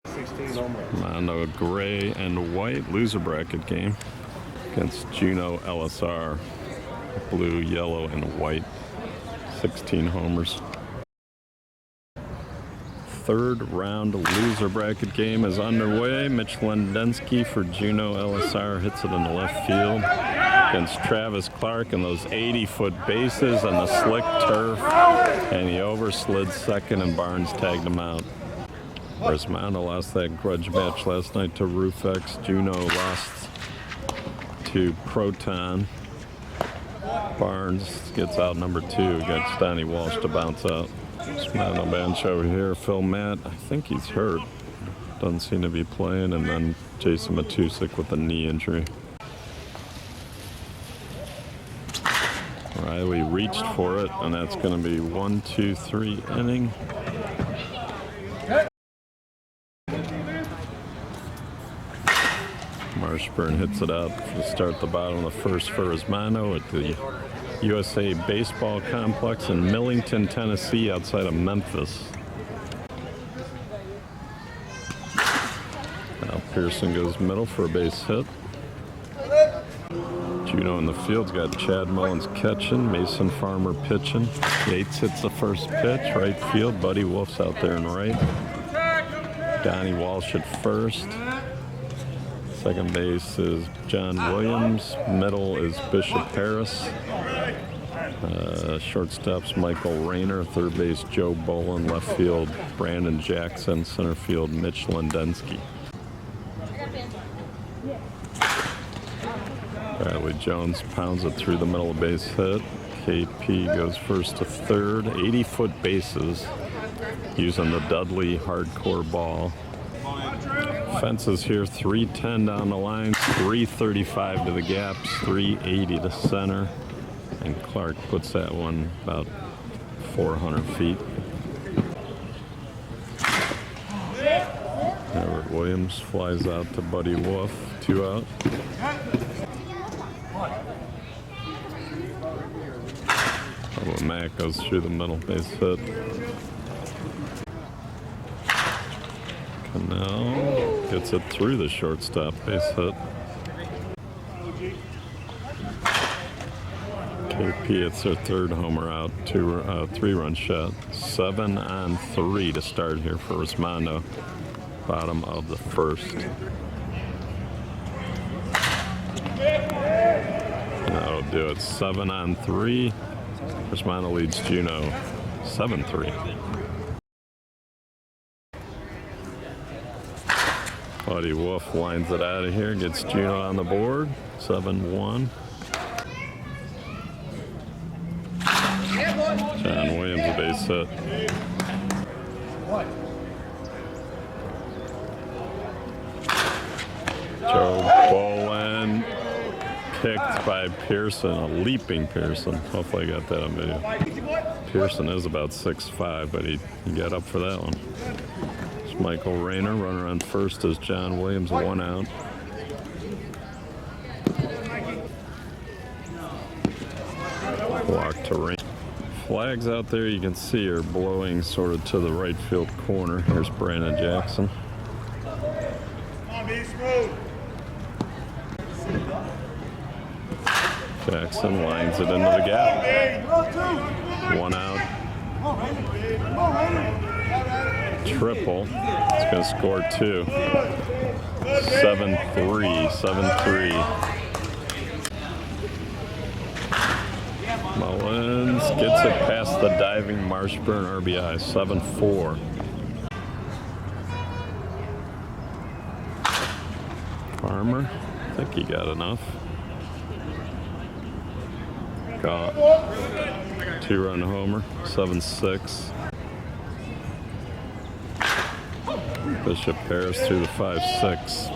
On a gray and white loser bracket game against Juno LSR. Blue, yellow, and white. 16 homers. Third round loser bracket game is underway. Mitch Lendensky for Juno LSR hits it in the left field against Travis Clark and those 80-foot bases and the slick turf, and he overslid second and Barnes tagged him out. Resmondo lost that grudge match last night to Rufex. Juno lost to Proton. Barnes gets out number 2. Got Donnie Walsh to bounce out. Smiling on bench over here. Phil Matt, I think he's hurt. Doesn't seem to be playing. And then Jason Matusik with a knee injury. Riley reached for it, and that's going to be 1, 2, 3 inning. Marshburn hits it out to start the bottom of the first for Resmondo at the USSSA Baseball Complex in Millington, Tennessee, outside of Memphis. Now Pearson goes middle for a base hit. Juno in the field's got Chad Mullins catching, Mason Farmer pitching. Yates hits the first pitch, right field. Buddy Wolf's out there in right. Donnie Walsh at first. Second base is John Williams. Middle is Bishop Harris. Shortstop's Michael Rayner. Third base Joe Bolin. Left field Brandon Jackson. Center field Mitch Lendensky. Bradley Jones pounds it through the middle, base hit. KP goes first to third. 80-foot bases using the Dudley Hardcore ball. Fences here, 310 down the line, 335 to the gaps, 380 to center. And Clark puts that one about 400 feet. Everett Williams flies out to Buddy Wolf, 2 out. Mack goes through the middle, base hit. Cannell gets it through the shortstop, base hit. KP hits their third homer out, 3-run shot. 7 on 3 to start here for Resmondo. Bottom of the first. That'll do it. 7 on 3. Resmondo leads Juno 7-3. Buddy Wolf lines it out of here, gets Juno on the board, 7-1. John Williams a base hit. Joe Bolin picked by Pearson, a leaping Pearson. Hopefully I got that on video. Pearson is about 6'5", but he got up for that one. It's Michael Rayner, runner on first is John Williams, 1 out. Walk to Rayner. Flags out there you can see are blowing sort of to the right field corner. Here's Brandon Jackson. Jackson lines it into the gap. 1 out. Triple. It's going to score 2. 7-3. 7-3. Mullins gets it past the diving Marshburn RBI. 7-4. Farmer. I think he got enough. Got 2-run homer, 7-6. Bishop Harris through the 5-6.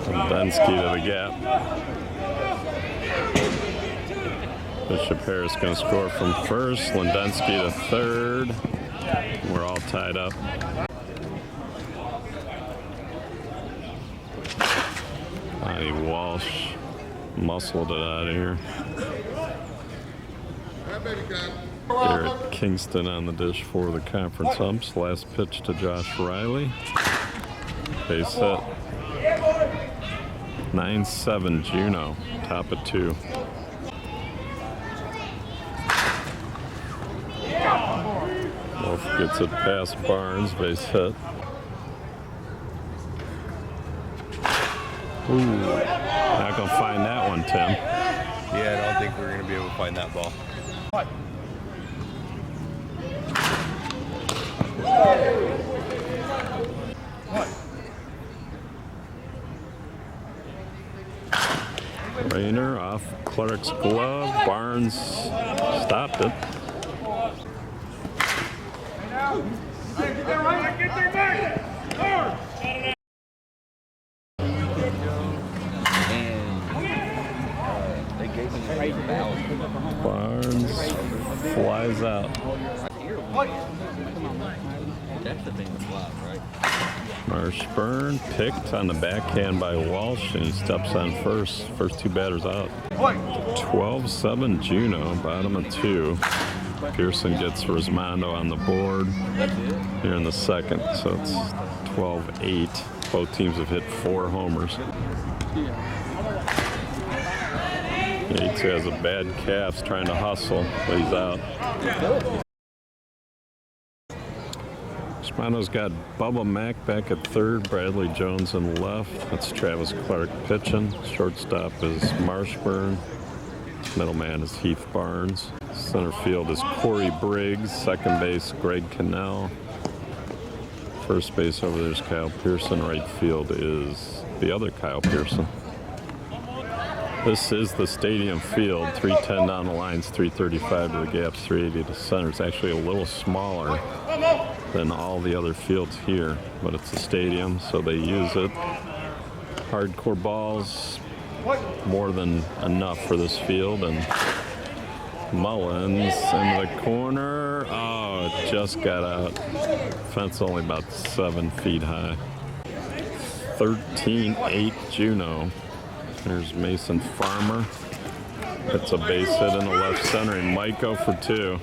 Lendensky to the gap. Bishop Harris going to score from first. Lendensky to third. We're all tied up. Walsh muscled it out of here. Garrett Kingston on the dish for the conference umps. Last pitch to Josh Riley. Base hit. 9-7 Juno, top of 2. Wolf gets it past Barnes, base hit. Ooh, not gonna find that one, Tim. Yeah, I don't think we're gonna be able to find that ball. Rayner off Clark's glove. Barnes stopped it. Barnes flies out. Marshburn picked on the backhand by Walsh, and he steps on first. First 2 batters out. 12-7 Juno, bottom of 2. Pearson gets Resmondo on the board here in the second, so it's 12-8. Both teams have hit 4 homers. Yates has a bad calf, trying to hustle, but he's out. Resmondo's got Bubba Mack back at third, Bradley Jones in left. That's Travis Clark pitching. Shortstop is Marshburn. Middleman is Heath Barnes. Center field is Corey Briggs. Second base, Greg Cannell. First base over there's Kyle Pearson. Right field is the other Kyle Pearson. This is the stadium field. 310 down the lines, 335 to the gaps, 380 to center. It's actually a little smaller than all the other fields here, but it's a stadium, so they use it. Hardcore balls, more than enough for this field. And Mullins into the corner. Oh, it just got out. Fence only about 7 feet high. 13-8 Juno. There's Mason Farmer. It's a base hit in the left center, and Maiko for 2.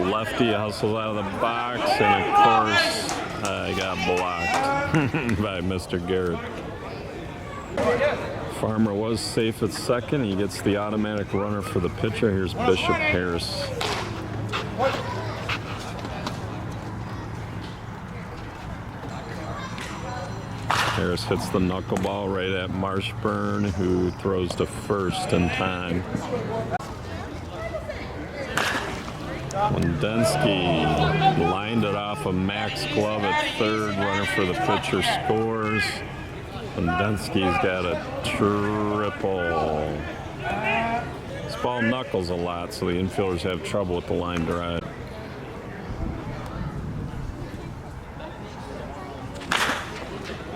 Lefty hustles out of the box, and of course, I got blocked by Mr. Garrett. Farmer was safe at second. He gets the automatic runner for the pitcher. Here's Bishop Harris. Harris hits the knuckleball right at Marshburn, who throws to first in time. Wendensky lined it off of Mack's glove at third. Runner for the pitcher scores. Wendensky's got a triple. This ball knuckles a lot, so the infielders have trouble with the line drive.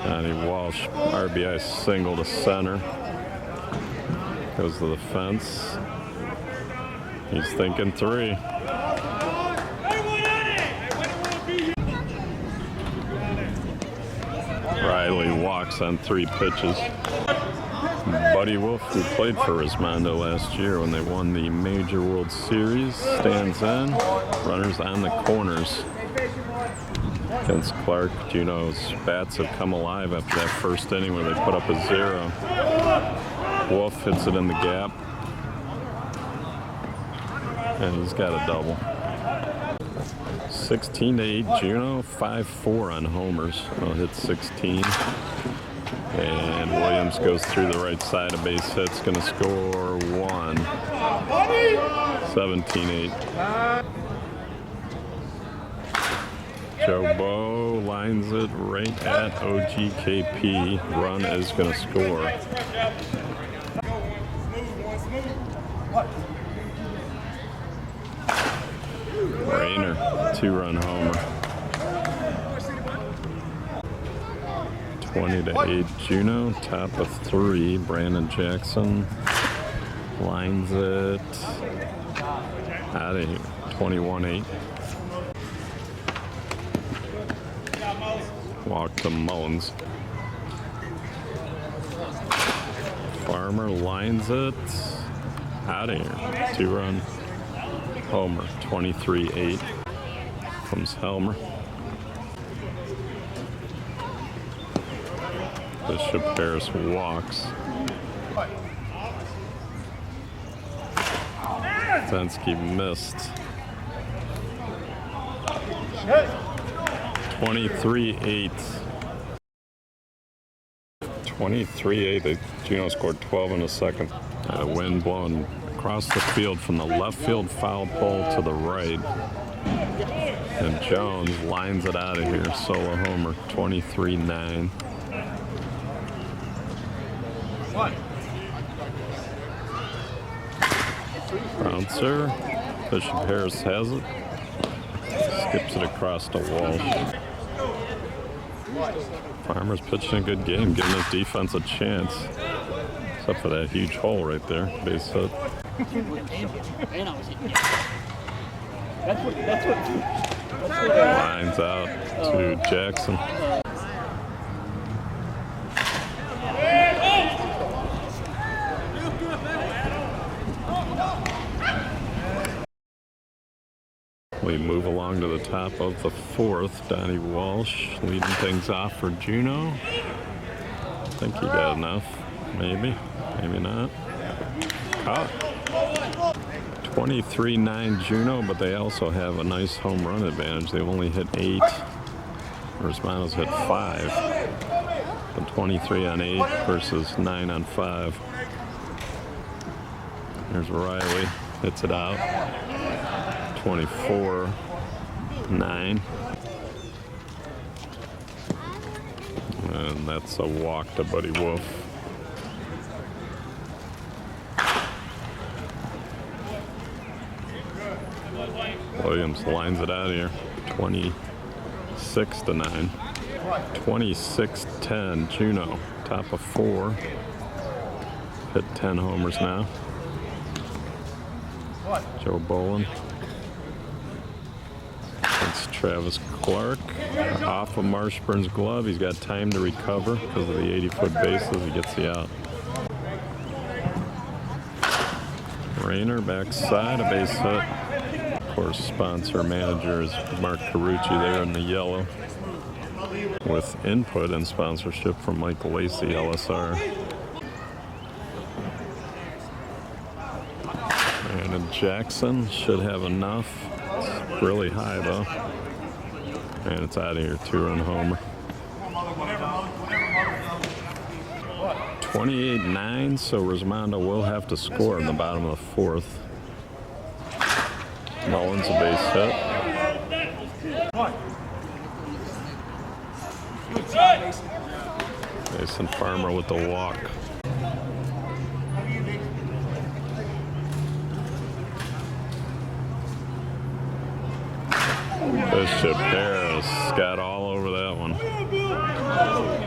Johnny Walsh, RBI single to center. Goes to the fence. He's thinking 3. Riley walks on 3 pitches. Buddy Wolf, who played for Resmondo last year when they won the Major World Series, stands in. Runners on the corners. Against Clark, Juno's bats have come alive after that first inning where they put up a 0. Wolf hits it in the gap. And he's got a double. 16-8 Juno, 5-4 on homers. I'll hit 16. And Williams goes through the right side, a base hit's going to score 1. 17-8. Joe Bow lines it right at OGKP. Run is going to score. Rayner, 2-run homer. 20-8 Juno, top of 3. Brandon Jackson lines it out of here. 21-8. Walk to Mullins. Farmer lines it. Out of here. 2-run homer. 23-8. Comes Helmer. Bishop Harris walks. Lundensky missed. 23-8. 23-8. Juno scored 12 in the second. A wind blowing across the field from the left field foul pole to the right. And Jones lines it out of here. Solo homer. 23-9. Bouncer. Bishop Harris has it. Skips it across the wall. Farmer's pitching a good game, giving his defense a chance. Except for that huge hole right there. Base hit. Lines out to Jackson. We move along to the top of the fourth. Donnie Walsh leading things off for Juno. I think he got enough. Maybe. Maybe not. Caught. 23-9 Juno, but they also have a nice home run advantage. They've only hit 8. Resmondo's hit 5. But 23 on 8 versus 9 on 5. There's Riley. Hits it out. 24-9. And that's a walk to Buddy Wolf. Williams lines it out of here. 26-9. 26-10. Juno, top of 4. Hit 10 homers now. Joe Boland. It's Travis Clark. Off of Marshburn's glove. He's got time to recover because of the 80-foot bases. He gets the out. Rayner backside, a base hit. Of course, sponsor manager is Mark Carucci there in the yellow, with input and sponsorship from Michael Lacey, LSR. And Jackson should have enough. It's really high though. And it's out of here. 2-run homer. 28-9, so Resmondo will have to score in the bottom of the fourth. Mullins a base hit. Mason Farmer with the walk. Bishop Harris got all over that one.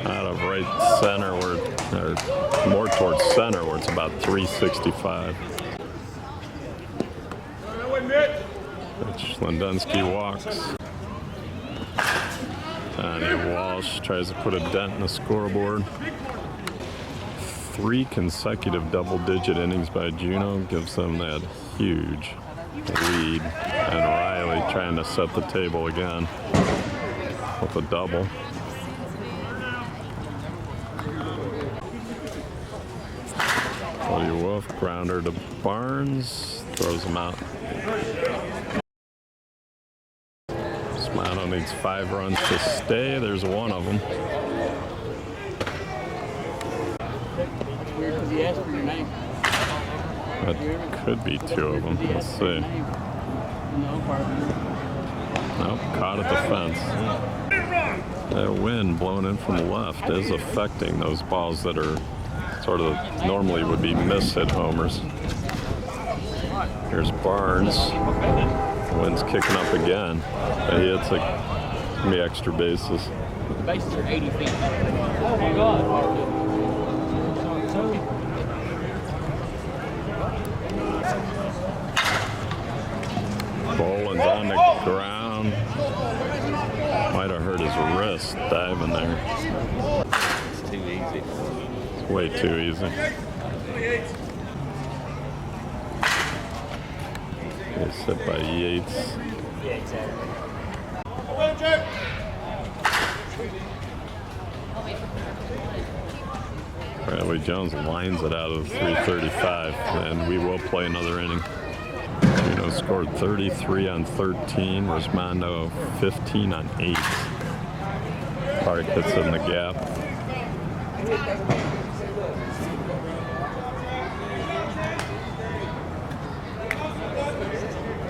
Out of right center, or more towards center, where it's about 365. Lundensky walks. Donnie Walsh tries to put a dent in the scoreboard. 3 consecutive double-digit innings by Juno gives them that huge lead. And Riley trying to set the table again with a double. Buddy Wolf, grounder to Barnes, throws him out. Resmondo needs 5 runs to stay. There's one of them. That could be 2 of them. Let's see. Nope, caught at the fence. That wind blowing in from the left is affecting those balls that are sort of normally would be miss-hit homers. Here's Barnes. The wind's kicking up again. But he hits the extra bases. The bases are 80 feet. Oh my God. Boland's on the ground. Might have hurt his wrist diving there. It's too easy. It's way too easy. He's hit by Yates. Yeah, exactly. Bradley Jones lines it out of 335, and we will play another inning. Juno scored 33 on 13, Resmondo 15 on 8. Clark hits it in the gap.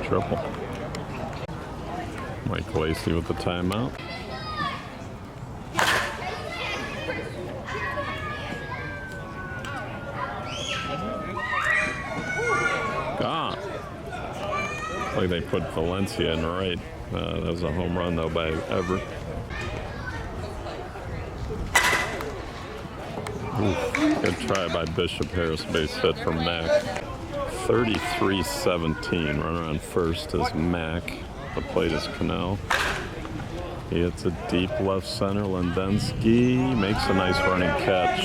Triple. Mike Lacey with the timeout. Gone. Like they put Valencia in right. That was a home run though by Everett. Oof. Good try by Bishop Harris, base hit from Mack. 33-17. Runner on first is Mack. The plate is Cannell. He hits a deep left center. Lendensky makes a nice running catch.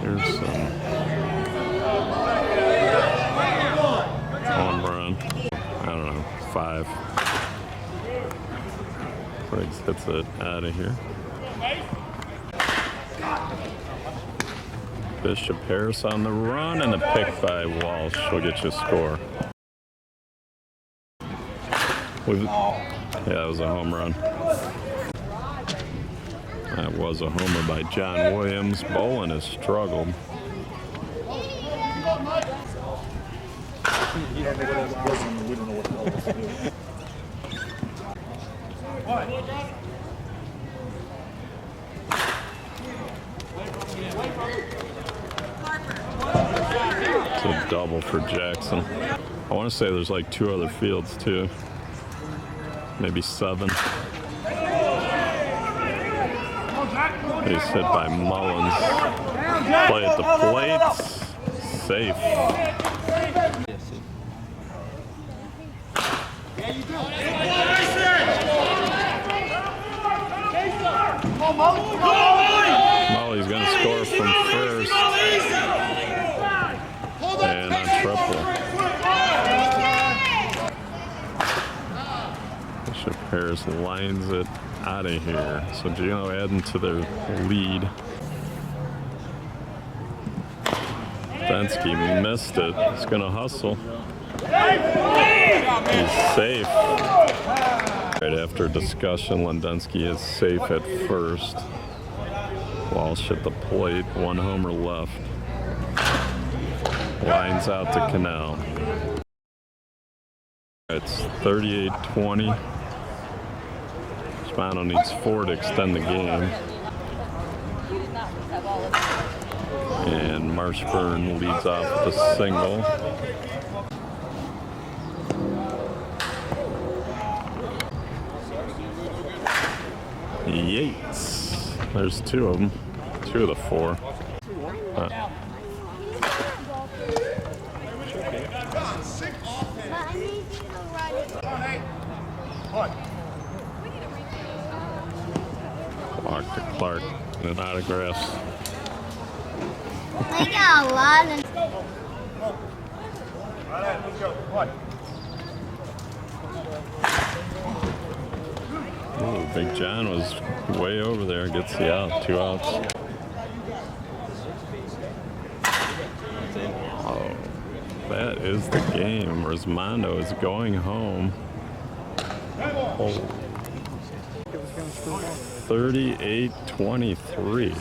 Here's some home run. I don't know, 5. Briggs hits it out of here. Bishop Harris on the run and a pick by Walsh will get you a score. Yeah, that was a home run. That was a homer by John Williams. Bolin has struggled. It's a double for Jackson. I want to say there's like 2 other fields too. Maybe 7. He's hit by Mullins. Play at the plate. Safe. Molly's going to score from first. And on triple. Bishop Harris lines it out of here. So Juno adding to their lead. Densky missed it. He's going to hustle. He's safe. Right after discussion, Lendensky is safe at first. Walsh at the plate. 1 homer left. Lines out to Cannell. It's 38-20. Resmondo needs 4 to extend the game. And Marshburn leads off with a single. Yates. There's 2 of them. 2 of the 4. Clock to Clark and autographs. I got a lot of. Ooh, Big John was way over there. Gets the out. 2 outs. Oh, that is the game. Resmondo is going home. Oh. 38-23.